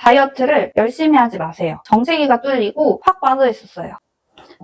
다이어트를 열심히 하지 마세요. 정체기가 뚫리고 확 빠져 있었어요.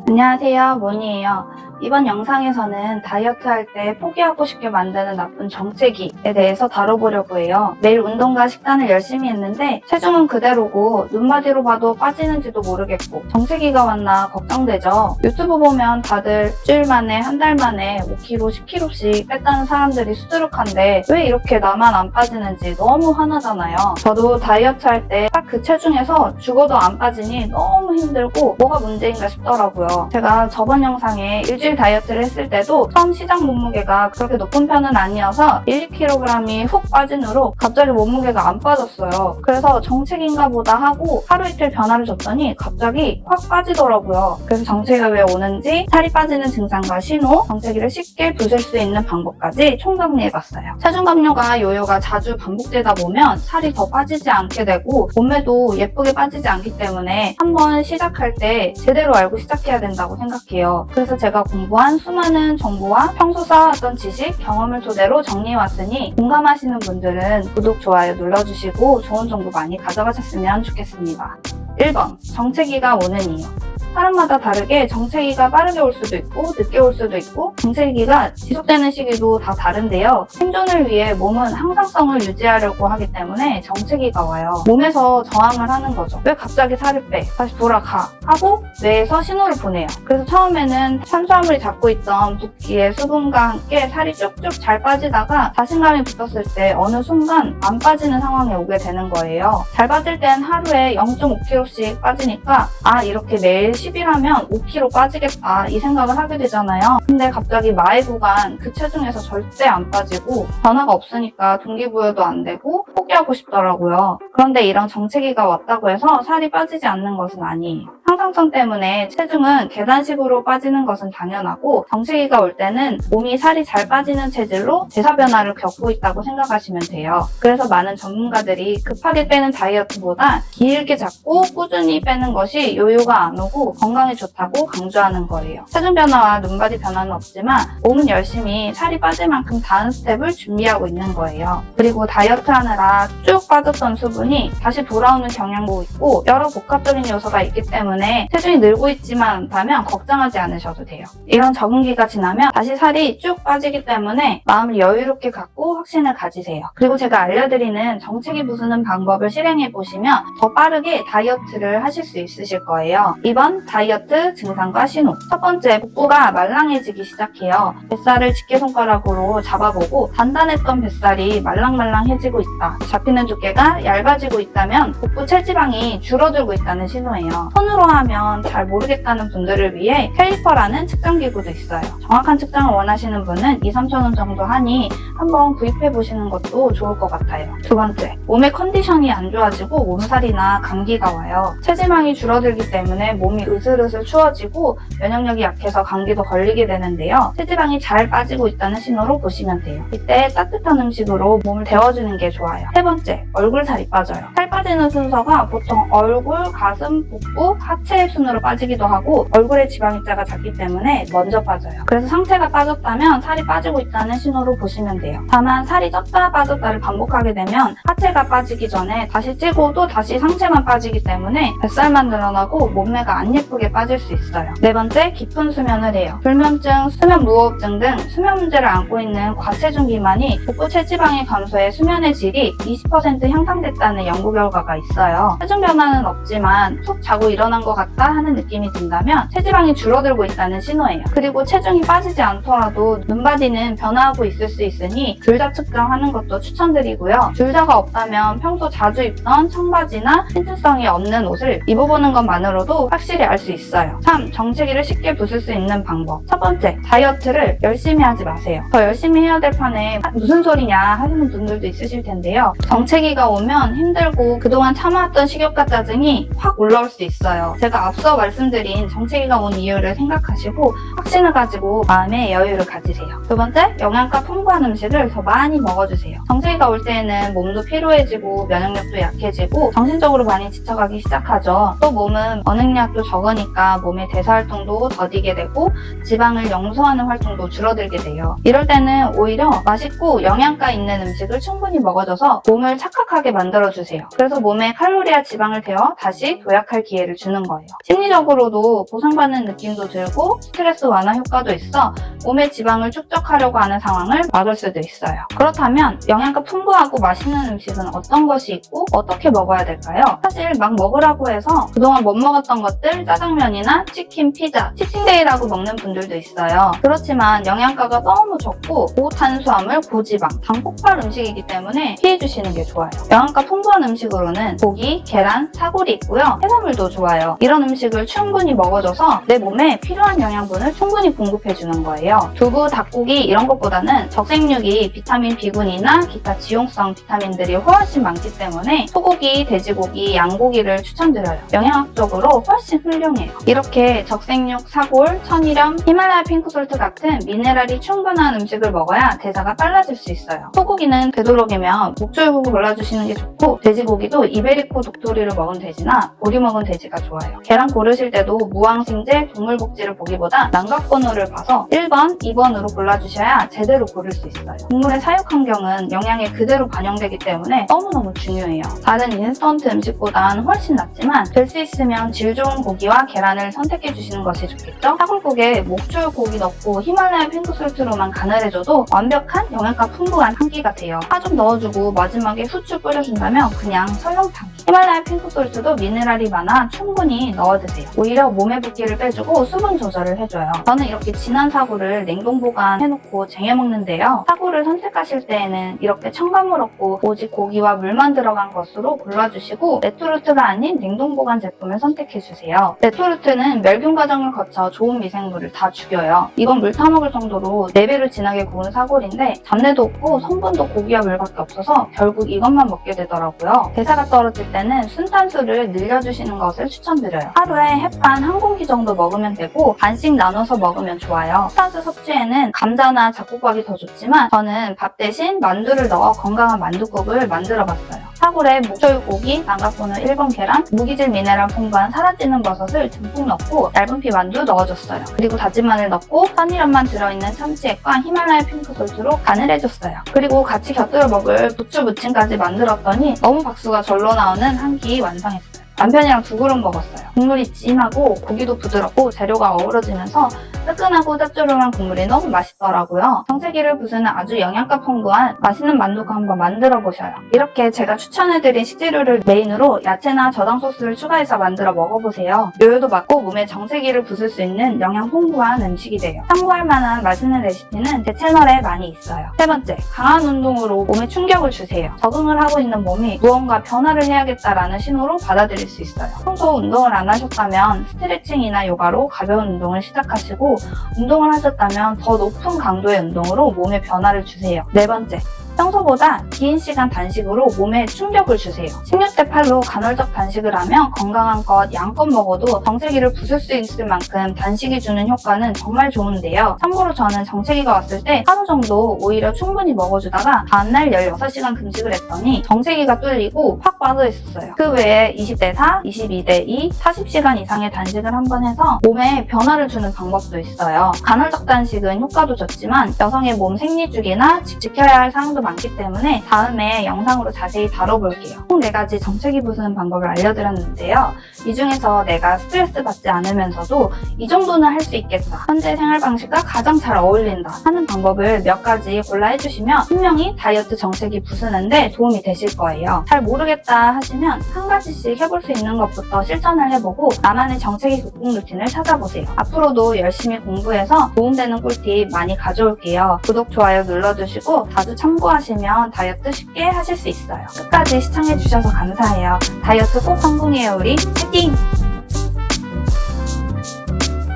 안녕하세요, 모니예요. 이번 영상에서는 다이어트 할 때 포기하고 싶게 만드는 나쁜 정체기에 대해서 다뤄보려고 해요. 매일 운동과 식단을 열심히 했는데 체중은 그대로고 눈바디로 봐도 빠지는지도 모르겠고 정체기가 왔나 걱정되죠. 유튜브 보면 다들 일주일 만에 한 달 만에 5kg, 10kg씩 뺐다는 사람들이 수두룩한데 왜 이렇게 나만 안 빠지는지 너무 화나잖아요. 저도 다이어트 할 때 딱 그 체중에서 죽어도 안 빠지니 너무 힘들고 뭐가 문제인가 싶더라고요. 제가 저번 영상에 일주일 다이어트를 했을 때도 처음 시작 몸무게가 그렇게 높은 편은 아니어서 1, 2kg이 훅 빠진 후로 갑자기 몸무게가 안 빠졌어요. 그래서 정체기인가 보다 하고 하루 이틀 변화를 줬더니 갑자기 확 빠지더라고요. 그래서 정체기가 왜 오는지, 살이 빠지는 증상과 신호, 정체기를 쉽게 부술 수 있는 방법까지 총정리해봤어요. 체중 감량과 요요가 자주 반복되다 보면 살이 더 빠지지 않게 되고 몸매도 예쁘게 빠지지 않기 때문에 한번 시작할 때 제대로 알고 시작해야 된다고 생각해요. 그래서 제가 공부한 수많은 정보와 평소 쌓아왔던 지식, 경험을 토대로 정리해왔으니 공감하시는 분들은 구독, 좋아요 눌러주시고 좋은 정보 많이 가져가셨으면 좋겠습니다. 1번, 정체기가 오는 이유. 사람마다 다르게 정체기가 빠르게 올 수도 있고 늦게 올 수도 있고 정체기가 지속되는 시기도 다 다른데요. 생존을 위해 몸은 항상성을 유지하려고 하기 때문에 정체기가 와요. 몸에서 저항을 하는 거죠. 왜 갑자기 살을 빼? 다시 돌아가. 하고 뇌에서 신호를 보내요. 그래서 처음에는 탄수화물이 잡고 있던 붓기의 수분과 함께 살이 쭉쭉 잘 빠지다가 자신감이 붙었을 때 어느 순간 안 빠지는 상황에 오게 되는 거예요. 잘 빠질 땐 하루에 0.5kg씩 빠지니까 이렇게 매일 10일 하면 5kg 빠지겠다 이 생각을 하게 되잖아요. 근데 갑자기 마의 구간 그 체중에서 절대 안 빠지고 변화가 없으니까 동기부여도 안 되고 포기하고 싶더라고요. 그런데 이런 정체기가 왔다고 해서 살이 빠지지 않는 것은 아니에요. 항상성 때문에 체중은 계단식으로 빠지는 것은 당연하고 정체기가 올 때는 몸이 살이 잘 빠지는 체질로 대사 변화를 겪고 있다고 생각하시면 돼요. 그래서 많은 전문가들이 급하게 빼는 다이어트보다 길게 잡고 꾸준히 빼는 것이 요요가 안 오고 건강에 좋다고 강조하는 거예요. 체중 변화와 눈바디 변화는 없지만 몸은 열심히 살이 빠질 만큼 다음 스텝을 준비하고 있는 거예요. 그리고 다이어트 하느라 쭉 빠졌던 수분이 다시 돌아오는 경향도 있고 여러 복합적인 요소가 있기 때문에 체중이 늘고 있지만 않다면 걱정하지 않으셔도 돼요. 이런 적응기가 지나면 다시 살이 쭉 빠지기 때문에 마음을 여유롭게 갖고 확신을 가지세요. 그리고 제가 알려드리는 정체기 부수는 방법을 실행해보시면 더 빠르게 다이어트를 하실 수 있으실 거예요. 2번, 다이어트 증상과 신호. 첫 번째, 복부가 말랑해지기 시작해요. 뱃살을 집게손가락으로 잡아보고 단단했던 뱃살이 말랑말랑해지고 있다. 잡히는 두께가 얇아지고 있다면 복부 체지방이 줄어들고 있다는 신호예요. 손으로 하면 잘 모르겠다는 분들을 위해 캘리퍼라는 측정기구도 있어요. 정확한 측정을 원하시는 분은 2-3,000원 정도 하니 한번 구입해보시는 것도 좋을 것 같아요. 두 번째, 몸의 컨디션이 안 좋아지고 몸살이나 감기가 와요. 체지방이 줄어들기 때문에 몸이 으슬으슬 추워지고 면역력이 약해서 감기도 걸리게 되는데요. 체지방이 잘 빠지고 있다는 신호로 보시면 돼요. 이때 따뜻한 음식으로 몸을 데워주는 게 좋아요. 세 번째, 얼굴살이 빠져요. 살 빠지는 순서가 보통 얼굴, 가슴, 복부, 하체 순으로 빠지기도 하고 얼굴에 지방입자가 작기 때문에 먼저 빠져요. 그래서 상체가 빠졌다면 살이 빠지고 있다는 신호로 보시면 돼요. 다만 살이 쪘다 빠졌다를 반복하게 되면 하체가 빠지기 전에 다시 찌고 또 다시 상체만 빠지기 때문에 뱃살만 늘어나고 몸매가 안 예쁘게 빠질 수 있어요. 네 번째, 깊은 수면을 해요. 불면증, 수면무호흡증 등 수면 문제를 안고 있는 과체중 비만이 복부 체지방의 감소에 수면의 질이 20% 향상됐다는 연구 결과가 있어요. 체중 변화는 없지만 푹 자고 일어난 것 같다 하는 느낌이 든다면 체지방이 줄어들고 있다는 신호예요. 그리고 체중이 빠지지 않더라도 눈바디는 변화하고 있을 수 있으니 줄자 측정하는 것도 추천드리고요. 줄자가 없다면 평소 자주 입던 청바지나 신축성이 없는 옷을 입어보는 것만으로도 확실히 알 수 있어요. 3. 정체기를 쉽게 부술 수 있는 방법. 첫 번째, 다이어트를 열심히 하지 마세요. 더 열심히 해야 될 판에 무슨 소리냐 하시는 분들도 있으실 텐데요. 정체기가 오면 힘들고 그동안 참아왔던 식욕과 짜증이 확 올라올 수 있어요. 제가 앞서 말씀드린 정체기가 온 이유를 생각하시고 확신을 가지고 마음의 여유를 가지세요. 두 번째, 영양가 풍부한 음식을 더 많이 먹어주세요. 정체기가 올 때에는 몸도 피로해지고 면역력도 약해지고 정신적으로 많이 지쳐가기 시작하죠. 또 몸은 언행량도 적으니까 몸의 대사활동도 더디게 되고 지방을 용소하는 활동도 줄어들게 돼요. 이럴 때는 오히려 맛있고 영양가 있는 음식을 충분히 먹어줘서 몸을 착각하게 만들어주세요. 그래서 몸에 칼로리와 지방을 데워 다시 도약할 기회를 주는 거예요. 심리적으로도 보상받는 느낌도 들고 스트레스 완화 효과도 있어 몸의 지방을 축적하려고 하는 상황을 막을 수도 있어요. 그렇다면 영양가 풍부하고 맛있는 음식은 어떤 것이 있고 어떻게 먹어야 될까요? 사실 막 먹으라고 해서 그동안 못 먹었던 것들, 짜장면이나 치킨, 피자, 치팅데이라고 먹는 분들도 있어요. 그렇지만 영양가가 너무 적고 고탄수화물, 고지방, 당 폭발 음식이기 때문에 피해주시는 게 좋아요. 영양가 풍부한 음식으로는 고기, 계란, 사골이 있고요. 해산물도 좋아요. 이런 음식을 충분히 먹어줘서 내 몸에 필요한 영양분을 충분히 공급해주는 거예요. 두부, 닭고기 이런 것보다는 적색육이 비타민 B군이나 기타 지용성 비타민들이 훨씬 많기 때문에 소고기, 돼지고기, 양고기를 추천드려요. 영양학적으로 훨씬 훌륭해요. 이렇게 적색육, 사골, 천일염, 히말라야 핑크솔트 같은 미네랄이 충분한 음식을 먹어야 대사가 빨라질 수 있어요. 소고기는 되도록이면 목줄고기 골라주시는 게 좋고 돼지고기도 이베리코 독토리를 먹은 돼지나 보리 먹은 돼지가 좋아요. 계란 고르실 때도 무항생제 동물복지를 보기보다 난각번호를 봐서 1번, 2번으로 골라주셔야 제대로 고를 수 있어요. 동물의 사육 환경은 영양에 그대로 반영되기 때문에 너무너무 중요해요. 다른 인스턴트 음식보단 훨씬 낫지만 될 수 있으면 질 좋은 고기와 계란을 선택해 주시는 것이 좋겠죠? 사골국에 목줄 고기 넣고 히말라야 핑크솔트로만 간을 해줘도 완벽한 영양가 풍부한 한 끼가 돼요. 파 좀 넣어주고 마지막에 후추 뿌려준다면 그냥 설렁탕. 히말라야 핑크솔트도 미네랄이 많아 충분히 넣어 드세요. 오히려 몸의 붓기를 빼주고 수분 조절을 해줘요. 저는 이렇게 진한 사골을 냉동 보관해놓고 쟁여 먹는데요. 사골을 선택하실 때에는 이렇게 첨가물 없고 오직 고기와 물만 들어간 것으로 골라주시고 레토르트가 아닌 냉동 보관 제품을 선택해주세요. 레토르트는 멸균 과정을 거쳐 좋은 미생물을 다 죽여요. 이건 물 타먹을 정도로 4배로 진하게 구운 사골인데 잡내도 없고 성분도 고기와 물밖에 없어서 결국 이것만 먹게 되더라고요. 대사가 떨어질 때는 순탄수를 늘려주시는 것을 추천드려요. 하루에 햇반 한 공기 정도 먹으면 되고 반씩 나눠서 먹으면 좋아요. 순탄수 섭취에는 감자나 잡곡밥이 더 좋지만 저는 밥 대신 만두를 넣어 건강한 만두국을 만들어봤어요. 사골에 목줄고기, 난각번호 1번 계란, 무기질 미네랄 풍부한 사라지는 버섯을 듬뿍 넣고 얇은 피 만두 넣어줬어요. 그리고 다진 마늘 넣고 천일염만 들어있는 참치액과 히말라야 핑크솔트로 간을 해줬어요. 그리고 같이 곁들여 먹을 부추 무침까지 만들었더니 너무 박수가 절로 나오는 한 끼 완성했어요. 남편이랑 2그릇 먹었어요. 국물이 진하고 고기도 부드럽고 재료가 어우러지면서 뜨끈하고 짭조름한 국물이 너무 맛있더라고요. 정체기를 부수는 아주 영양가 풍부한 맛있는 만두국 한번 만들어 보셔요. 이렇게 제가 추천해드린 식재료를 메인으로 야채나 저당 소스를 추가해서 만들어 먹어보세요. 요요도 맞고 몸에 정체기를 부술 수 있는 영양 풍부한 음식이 돼요. 참고할 만한 맛있는 레시피는 제 채널에 많이 있어요. 세 번째, 강한 운동으로 몸에 충격을 주세요. 적응을 하고 있는 몸이 무언가 변화를 해야겠다라는 신호로 받아들일 수 있어요. 평소 운동을 안 하셨다면 스트레칭이나 요가로 가벼운 운동을 시작하시고 운동을 하셨다면 더 높은 강도의 운동으로 몸에 변화를 주세요. 네 번째, 평소보다 긴 시간 단식으로 몸에 충격을 주세요. 16대 8로 간헐적 단식을 하면 건강한 것 양껏 먹어도 정체기를 부술 수 있을 만큼 단식이 주는 효과는 정말 좋은데요. 참고로 저는 정체기가 왔을 때 하루 정도 오히려 충분히 먹어주다가 다음날 16시간 금식을 했더니 정체기가 뚫리고 확 빠져 있었어요. 그 외에 20대 4, 22대 2, 40시간 이상의 단식을 한번 해서 몸에 변화를 주는 방법도 있어요. 간헐적 단식은 효과도 좋지만 여성의 몸 생리주기나 지켜야 할 사항도 많기 때문에 다음에 영상으로 자세히 다뤄볼게요. 총 4가지 정체기 부수는 방법을 알려드렸는데요. 이 중에서 내가 스트레스 받지 않으면서도 이 정도는 할 수 있겠다, 현재 생활 방식과 가장 잘 어울린다 하는 방법을 몇 가지 골라 해주시면 분명히 다이어트 정체기 부수는데 도움이 되실 거예요. 잘 모르겠다 하시면 한 가지씩 해볼 수 있는 것부터 실천을 해보고 나만의 정체기 극복 루틴을 찾아보세요. 앞으로도 열심히 공부해서 도움되는 꿀팁 많이 가져올게요. 구독, 좋아요 눌러주시고 자주 참고하시면 다이어트 쉽게 하실 수 있어요. 끝까지 시청해주셔서 감사해요. 다이어트 꼭 성공해요 우리. 화이팅!